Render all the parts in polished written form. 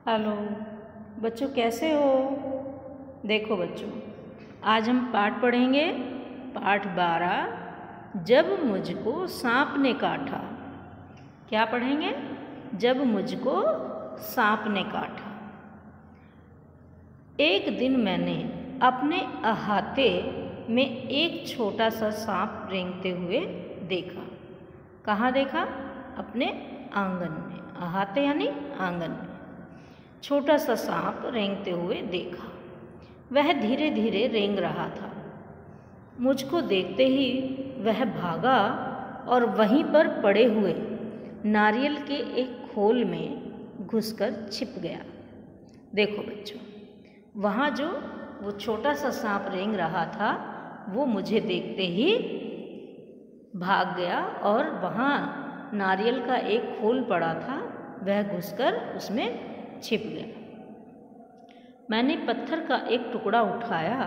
Hello बच्चों, कैसे हो? देखो बच्चों, आज हम पाठ पढ़ेंगे। पाठ 12, जब मुझको सांप ने काटा। क्या पढ़ेंगे? जब मुझको सांप ने काटा। एक दिन मैंने अपने अहाते में एक छोटा सा सांप रेंगते हुए देखा। कहाँ देखा? अपने आंगन में। अहाते यानी आंगन में छोटा सा सांप रेंगते हुए देखा। वह धीरे धीरे रेंग रहा था। मुझको देखते ही वह भागा और वहीं पर पड़े हुए नारियल के एक खोल में घुसकर छिप गया। देखो बच्चों, वहाँ जो वो छोटा सा सांप रेंग रहा था वो मुझे देखते ही भाग गया और वहाँ नारियल का एक खोल पड़ा था, वह घुसकर उसमें छिप गया। मैंने पत्थर का एक टुकड़ा उठाया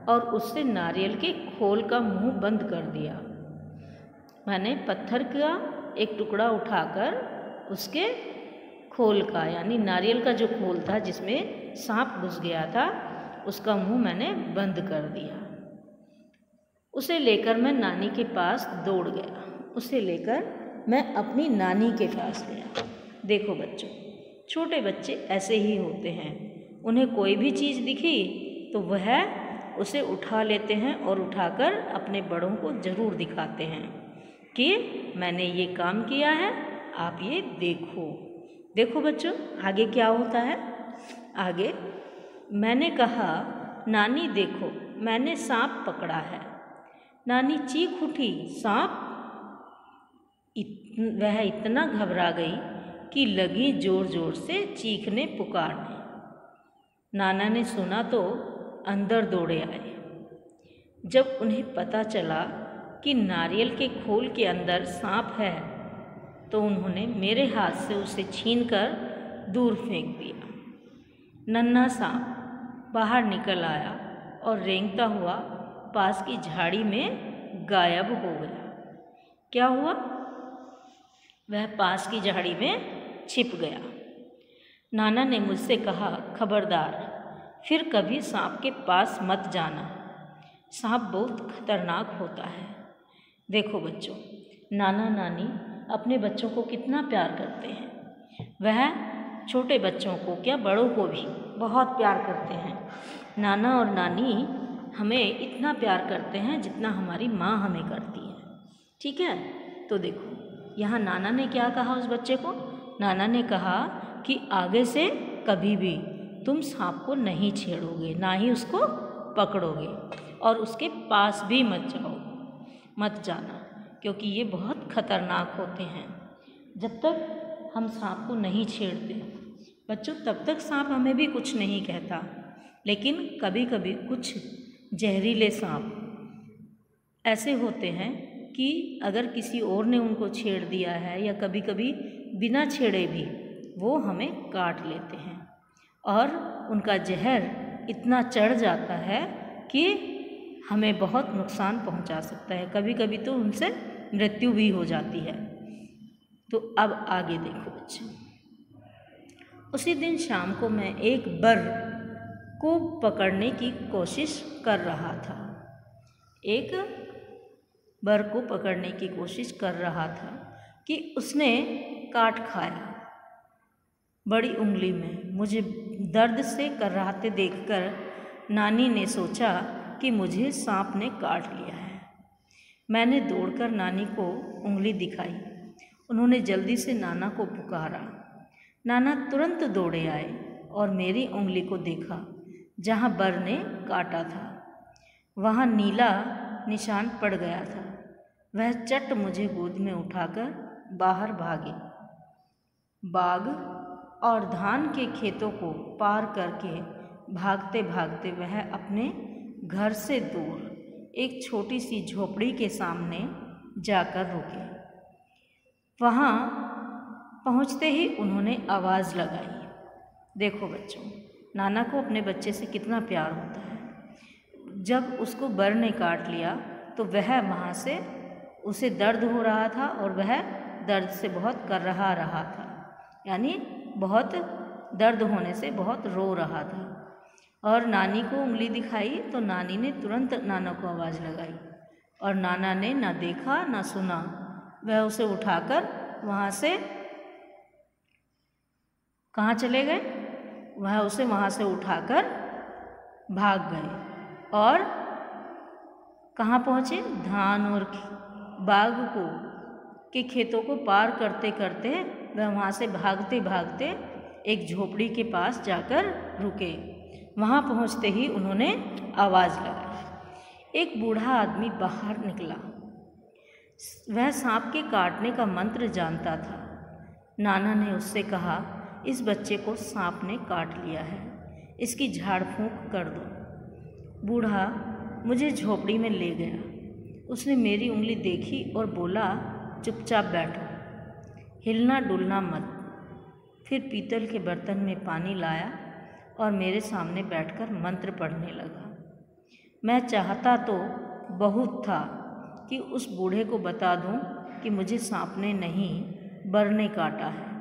और उससे नारियल के खोल का मुंह बंद कर दिया। मैंने पत्थर का एक टुकड़ा उठाकर उसके खोल का यानी नारियल का जो खोल था जिसमें सांप घुस गया था उसका मुंह मैंने बंद कर दिया। उसे लेकर मैं नानी के पास दौड़ गया। उसे लेकर मैं अपनी नानी के पास गया। देखो बच्चों, छोटे बच्चे ऐसे ही होते हैं। उन्हें कोई भी चीज़ दिखी तो वह उसे उठा लेते हैं और उठाकर अपने बड़ों को ज़रूर दिखाते हैं कि मैंने ये काम किया है, आप ये देखो। देखो बच्चों, आगे क्या होता है। आगे मैंने कहा, नानी देखो, मैंने सांप पकड़ा है। नानी चीख उठी, सांप? वह इतना घबरा गई कि लगी जोर जोर से चीखने पुकारने। नाना ने सुना तो अंदर दौड़े आए। जब उन्हें पता चला कि नारियल के खोल के अंदर सांप है तो उन्होंने मेरे हाथ से उसे छीनकर दूर फेंक दिया। नन्हा सांप बाहर निकल आया और रेंगता हुआ पास की झाड़ी में गायब हो गया। क्या हुआ? वह पास की झाड़ी में छिप गया। नाना ने मुझसे कहा, खबरदार, फिर कभी सांप के पास मत जाना। सांप बहुत खतरनाक होता है। देखो बच्चों, नाना नानी अपने बच्चों को कितना प्यार करते हैं। वह छोटे बच्चों को क्या, बड़ों को भी बहुत प्यार करते हैं। नाना और नानी हमें इतना प्यार करते हैं जितना हमारी माँ हमें करती है। ठीक है? तो देखो, यहाँ नाना ने क्या कहा उस बच्चे को? नाना ने कहा कि आगे से कभी भी तुम सांप को नहीं छेड़ोगे, ना ही उसको पकड़ोगे और उसके पास भी मत जाना, क्योंकि ये बहुत खतरनाक होते हैं। जब तक हम सांप को नहीं छेड़ते बच्चों, तब तक सांप हमें भी कुछ नहीं कहता। लेकिन कभी कभी कुछ जहरीले सांप ऐसे होते हैं कि अगर किसी और ने उनको छेड़ दिया है या कभी कभी बिना छेड़े भी वो हमें काट लेते हैं और उनका जहर इतना चढ़ जाता है कि हमें बहुत नुकसान पहुंचा सकता है। कभी कभी तो उनसे मृत्यु भी हो जाती है। तो अब आगे देखो बच्चों, उसी दिन शाम को मैं एक बर को पकड़ने की कोशिश कर रहा था। एक बर को पकड़ने की कोशिश कर रहा था कि उसने काट खाया बड़ी उंगली में। मुझे दर्द से कर्राते देखकर नानी ने सोचा कि मुझे सांप ने काट लिया है। मैंने दौड़कर नानी को उंगली दिखाई। उन्होंने जल्दी से नाना को पुकारा। नाना तुरंत दौड़े आए और मेरी उंगली को देखा जहाँ बर ने काटा था। वहाँ नीला निशान पड़ गया था। वह चट मुझे गोद में उठाकर बाहर भागे। बाग और धान के खेतों को पार करके भागते भागते वह अपने घर से दूर एक छोटी सी झोपड़ी के सामने जाकर रुके। वहाँ पहुँचते ही उन्होंने आवाज़ लगाई। देखो बच्चों, नाना को अपने बच्चे से कितना प्यार होता है। जब उसको बर ने काट लिया तो वह वहाँ से, उसे दर्द हो रहा था और वह दर्द से बहुत कर्राह रहा था, यानी बहुत दर्द होने से बहुत रो रहा था और नानी को उंगली दिखाई तो नानी ने तुरंत नाना को आवाज़ लगाई और नाना ने ना देखा ना सुना। वह उसे उठाकर वहाँ से कहाँ चले गए? वह उसे वहाँ से उठाकर भाग गए और कहाँ पहुँचे? धान और बाग के खेतों को पार करते करते वह वहाँ से भागते भागते एक झोपड़ी के पास जाकर रुके। वहाँ पहुँचते ही उन्होंने आवाज़ लगाई। एक बूढ़ा आदमी बाहर निकला। वह सांप के काटने का मंत्र जानता था। नाना ने उससे कहा, इस बच्चे को सांप ने काट लिया है, इसकी झाड़ फूंक कर दो। बूढ़ा मुझे झोपड़ी में ले गया। उसने मेरी उंगली देखी और बोला, चुपचाप बैठो, हिलना डुलना मत। फिर पीतल के बर्तन में पानी लाया और मेरे सामने बैठकर मंत्र पढ़ने लगा। मैं चाहता तो बहुत था कि उस बूढ़े को बता दूं कि मुझे सांप ने नहीं बर ने काटा है,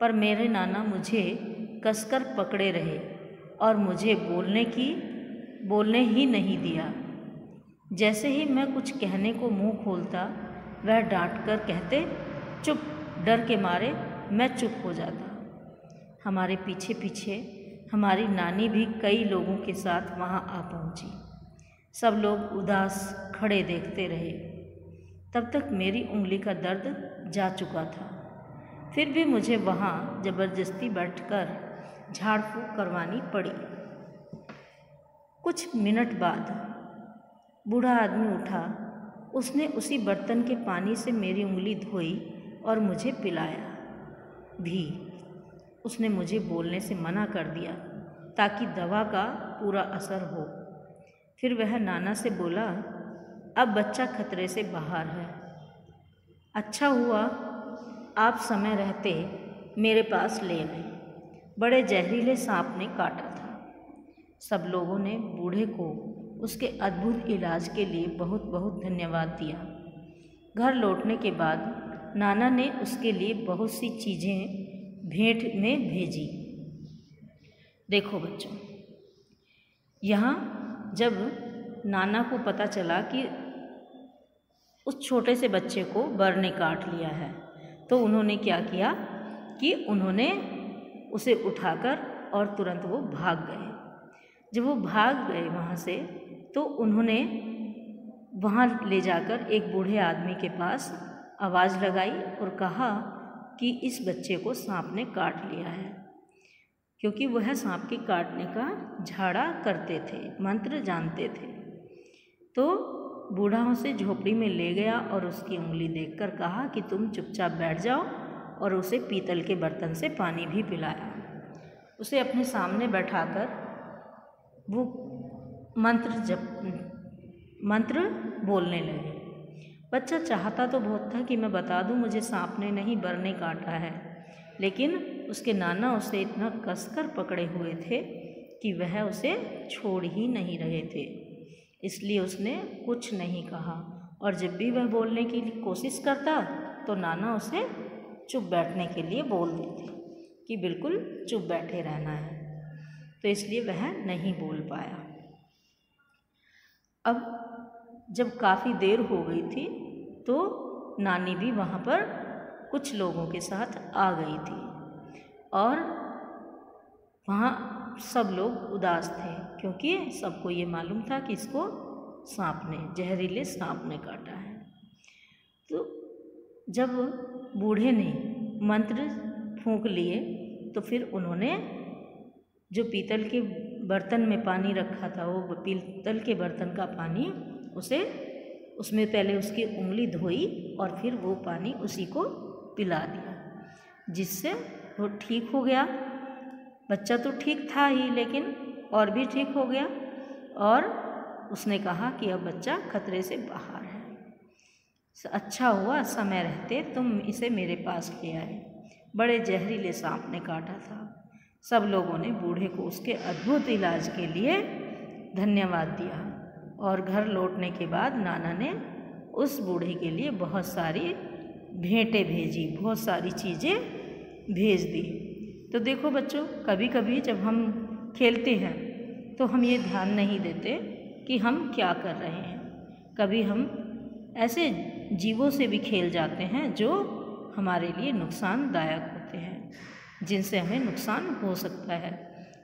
पर मेरे नाना मुझे कसकर पकड़े रहे और मुझे बोलने ही नहीं दिया। जैसे ही मैं कुछ कहने को मुंह खोलता वह डांट कर कहते, चुप। डर के मारे मैं चुप हो जाता। हमारे पीछे पीछे हमारी नानी भी कई लोगों के साथ वहाँ आ पहुँची। सब लोग उदास खड़े देखते रहे। तब तक मेरी उंगली का दर्द जा चुका था। फिर भी मुझे वहाँ ज़बरदस्ती बैठकर झाड़ फूँक करवानी पड़ी। कुछ मिनट बाद बूढ़ा आदमी उठा। उसने उसी बर्तन के पानी से मेरी उंगली धोई और मुझे पिलाया भी। उसने मुझे बोलने से मना कर दिया ताकि दवा का पूरा असर हो। फिर वह नाना से बोला, अब बच्चा खतरे से बाहर है। अच्छा हुआ आप समय रहते मेरे पास ले आए। बड़े जहरीले सांप ने काटा था। सब लोगों ने बूढ़े को उसके अद्भुत इलाज के लिए बहुत बहुत धन्यवाद दिया। घर लौटने के बाद नाना ने उसके लिए बहुत सी चीज़ें भेंट में भेजी। देखो बच्चों, यहाँ जब नाना को पता चला कि उस छोटे से बच्चे को बर ने काट लिया है, तो उन्होंने क्या किया कि उन्होंने उसे उठाकर और तुरंत वो भाग गए। जब वो भाग गए वहाँ से, तो उन्होंने वहाँ ले जाकर एक बूढ़े आदमी के पास आवाज़ लगाई और कहा कि इस बच्चे को सांप ने काट लिया है, क्योंकि वह सांप के काटने का झाड़ा करते थे, मंत्र जानते थे। तो बूढ़ा उसे झोपड़ी में ले गया और उसकी उंगली देखकर कहा कि तुम चुपचाप बैठ जाओ, और उसे पीतल के बर्तन से पानी भी पिलाया। उसे अपने सामने बैठाकर वो मंत्र बोलने लगे। बच्चा चाहता तो बहुत था कि मैं बता दूं मुझे सांप ने नहीं बर ने काटा है, लेकिन उसके नाना उसे इतना कसकर पकड़े हुए थे कि वह उसे छोड़ ही नहीं रहे थे। इसलिए उसने कुछ नहीं कहा, और जब भी वह बोलने की कोशिश करता तो नाना उसे चुप बैठने के लिए बोल देते कि बिल्कुल चुप बैठे रहना है। तो इसलिए वह नहीं बोल पाया। अब जब काफ़ी देर हो गई थी तो नानी भी वहाँ पर कुछ लोगों के साथ आ गई थी, और वहाँ सब लोग उदास थे क्योंकि सबको ये मालूम था कि इसको जहरीले सांप ने काटा है। तो जब बूढ़े ने मंत्र फूंक लिए तो फिर उन्होंने जो पीतल के बर्तन में पानी रखा था, वो पीतल के बर्तन का पानी उसमें पहले उसकी उंगली धोई और फिर वो पानी उसी को पिला दिया, जिससे वो ठीक हो गया। बच्चा तो ठीक था ही, लेकिन और भी ठीक हो गया, और उसने कहा कि अब बच्चा खतरे से बाहर है। अच्छा हुआ समय रहते तुम इसे मेरे पास ले आए, बड़े जहरीले सांप ने काटा था। सब लोगों ने बूढ़े को उसके अद्भुत इलाज के लिए धन्यवाद दिया, और घर लौटने के बाद नाना ने उस बूढ़े के लिए बहुत सारी भेंटें भेजी, बहुत सारी चीज़ें भेज दी। तो देखो बच्चों, कभी कभी जब हम खेलते हैं तो हम ये ध्यान नहीं देते कि हम क्या कर रहे हैं। कभी हम ऐसे जीवों से भी खेल जाते हैं जो हमारे लिए नुकसानदायक होते हैं, जिनसे हमें नुकसान हो सकता है।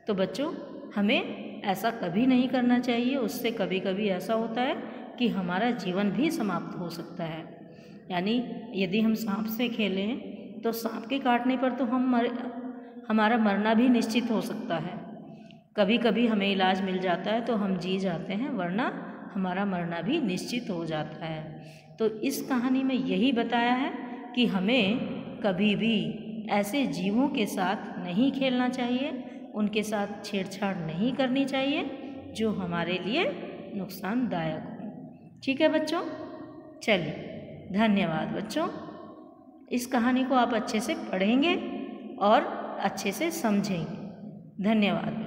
तो बच्चों, हमें ऐसा कभी नहीं करना चाहिए। उससे कभी कभी ऐसा होता है कि हमारा जीवन भी समाप्त हो सकता है। यानी यदि हम सांप से खेलें तो सांप के काटने पर तो हमारा मरना भी निश्चित हो सकता है। कभी कभी हमें इलाज मिल जाता है तो हम जी जाते हैं, वरना हमारा मरना भी निश्चित हो जाता है। तो इस कहानी में यही बताया है कि हमें कभी भी ऐसे जीवों के साथ नहीं खेलना चाहिए, उनके साथ छेड़छाड़ नहीं करनी चाहिए जो हमारे लिए नुकसानदायक हो। ठीक है बच्चों, चलिए धन्यवाद बच्चों। इस कहानी को आप अच्छे से पढ़ेंगे और अच्छे से समझेंगे। धन्यवाद।